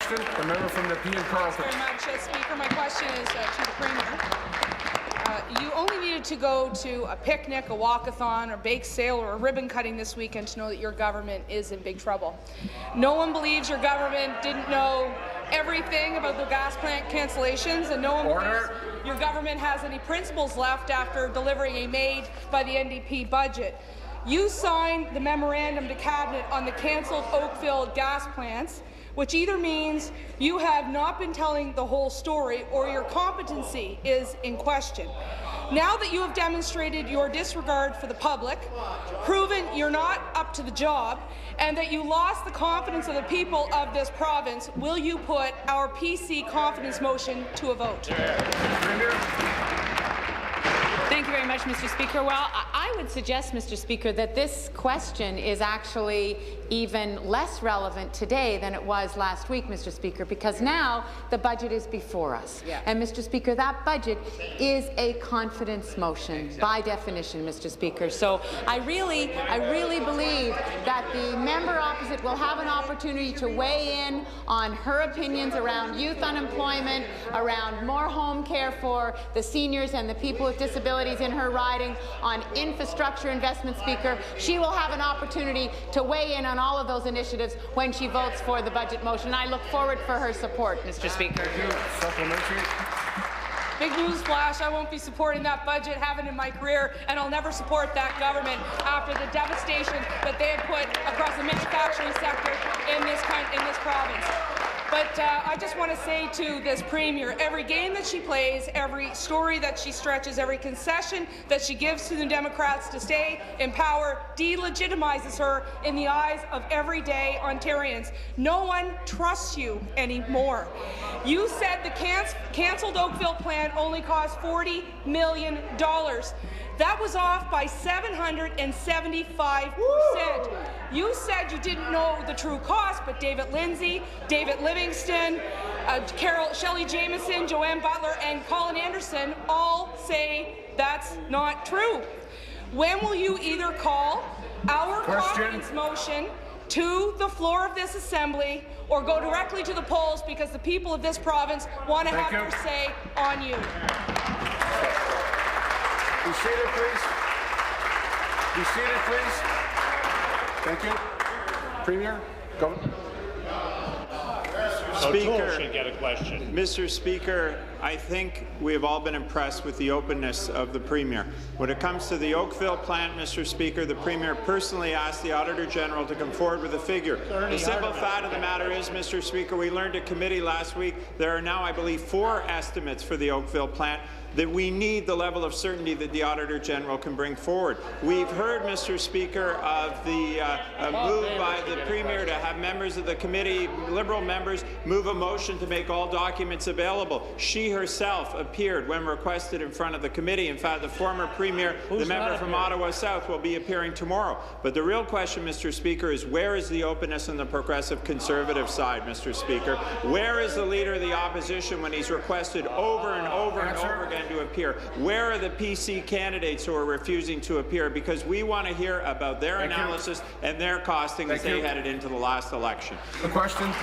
question, the member from Nepean Carleton. Thanks very much, Speaker. My question is to the Premier. You only needed to go to a picnic, a walkathon, a bake sale, or a ribbon cutting this weekend to know that your government is in big trouble. No one believes your government didn't know everything about the gas plant cancellations, and no one believes your government has any principles left after delivering a made-by-the-NDP budget. You signed the memorandum to Cabinet on the cancelled Oakville gas plants, which either means you have not been telling the whole story or your competency is in question. Now that you have demonstrated your disregard for the public, proven you're not up to the job, and that you lost the confidence of the people of this province, will you put our PC confidence motion to a vote? Thank you very much, Mr. Speaker. Well, I would suggest, Mr. Speaker, that this question is actually even less relevant today than it was last week, Mr. Speaker, because now the budget is before us. Yeah. And, Mr. Speaker, that budget is a confidence motion by definition, Mr. Speaker. So I really believe that the member opposite will have an opportunity to weigh in on her opinions around youth unemployment, around more home care for the seniors and the people with disabilities in her riding, on infrastructure investment, Speaker. She will have an opportunity to weigh in on all of those initiatives when she votes for the budget motion. I look forward for her support, Mr. Speaker. Thank you. Supplementary. Big news flash, I won't be supporting that budget, haven't in my career, and I'll never support that government after the devastation that they have put across the manufacturing sector in this province. But I just want to say to this Premier, every game that she plays, every story that she stretches, every concession that she gives to the Democrats to stay in power delegitimizes her in the eyes of everyday Ontarians. No one trusts you anymore. You said the cancelled Oakville plant only cost $40 million. That was off by 775%. You said you didn't know the true cost, but David Lindsay, David Livingston, Shelley Jameson, Joanne Butler, and Colin Anderson all say that's not true. When will you either call our confidence motion to the floor of this Assembly or go directly to the polls, because the people of this province want to have their say on you? Be seated, please. Be seated, please. Thank you. Premier, go. Speaker, should get a question. Mr. Speaker, I think we have all been impressed with the openness of the Premier. When it comes to the Oakville plant, Mr. Speaker, the Premier personally asked the Auditor General to come forward with a figure. The simple fact of the matter is, Mr. Speaker, we learned at committee last week there are now, I believe, 4 estimates for the Oakville plant, that we need the level of certainty that the Auditor General can bring forward. We've heard, Mr. Speaker, of the move by the Premier to have members of the committee, Liberal members, move a motion to make all documents available. She herself appeared when requested in front of the committee. In fact, the former Premier, the member from Ottawa South, will be appearing tomorrow. But the real question, Mr. Speaker, is where is the openness on the Progressive Conservative side, Mr. Speaker? Where is the Leader of the Opposition when he's requested over and over and over again to appear? Where are the PC candidates who are refusing to appear? Because we want to hear about their analysis and their costing as they headed into the last election. The question.